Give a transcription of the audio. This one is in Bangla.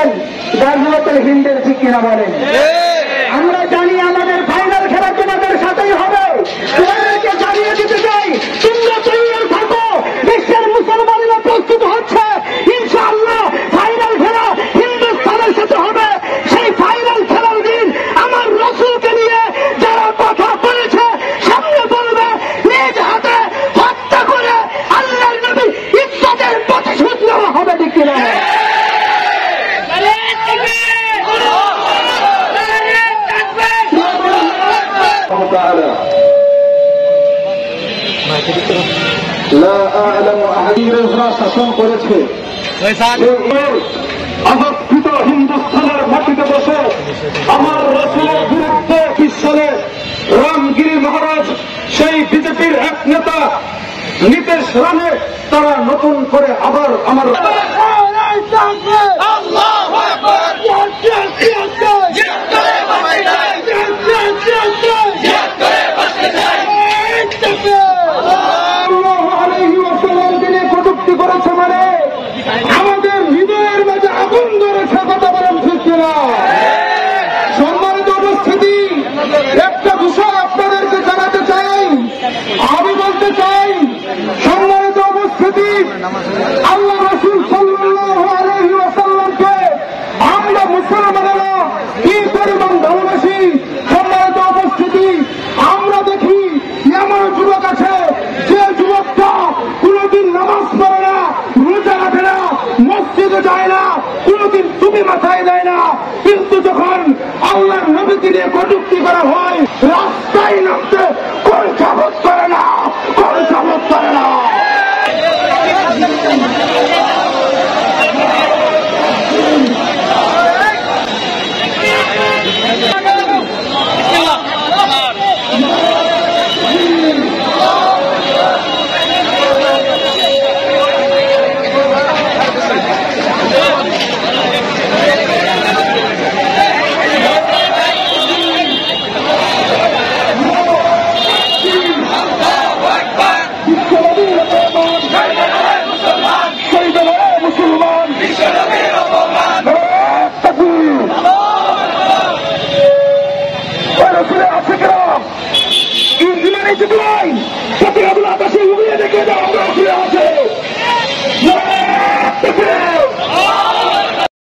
করবেন গাজওয়াতুল হিন্দের, ঠিক কিনা বলেন? আমরা জানি আমাদের ফাইনাল খেলা তোমাদের সাথেই হবে। তোমাদেরকে জানিয়ে দিতে চাই, তোমরা তৈরি থাকো, বিশ্বের মুসলমানেরা প্রস্তুত হচ্ছে। ইনশাআল্লাহ ফাইনাল খেলা হিন্দুস্তানের সাথে হবে। সেই ফাইনাল খেলার দিন আমার রাসূলকে নিয়ে যারা কথা বলেছে সামনে বলবে, নিজ হাতে হত্যা করে আল্লাহর নবীর ইজ্জতের প্রতিশোধ নেওয়া হবে, ঠিক কিনা? শাসন করেছে আজাদকৃত হিন্দুস্থানের মাটিতে বসে আমার রাসূলের বিরুদ্ধে 20 সালে রামগিরি মহারাজ সেই বিজেপির এক নেতা নীতিশ রানে তারা নতুন করে আবার আমার কটূক্তি করেছে, মানে আমাদের হৃদয়ের মাঝে আগুন ধরেছে, কথা বলেন ঠিক কিনা? সম্মানিত উপস্থিতি, একটা বিষয় আপনাদেরকে জানাতে চাই, আমি বলতে চাই, সম্মানিত উপস্থিতি, আল্লাহ রাসূল সাল্লাল্লাহু আলাইহি ওয়াসাল্লামকে আমরা মুসলমানেরা কি পরিমাণ ভালোবাসি। সম্মানিত উপস্থিতি, আমরা দেখি এমন যুবক আছে যে যুবকটা কোনদিন নামাজ পড়ে না, রোজা রাখে না, মসজিদে যায় না, কোনদিন টুপি মাথায় দেয় না, কিন্তু যখন আল্লাহর নবীকে নিয়ে কটূক্তি করা হয় রাস্তায় নামতে কোন সাহস করে না, কোন সাহস করে না।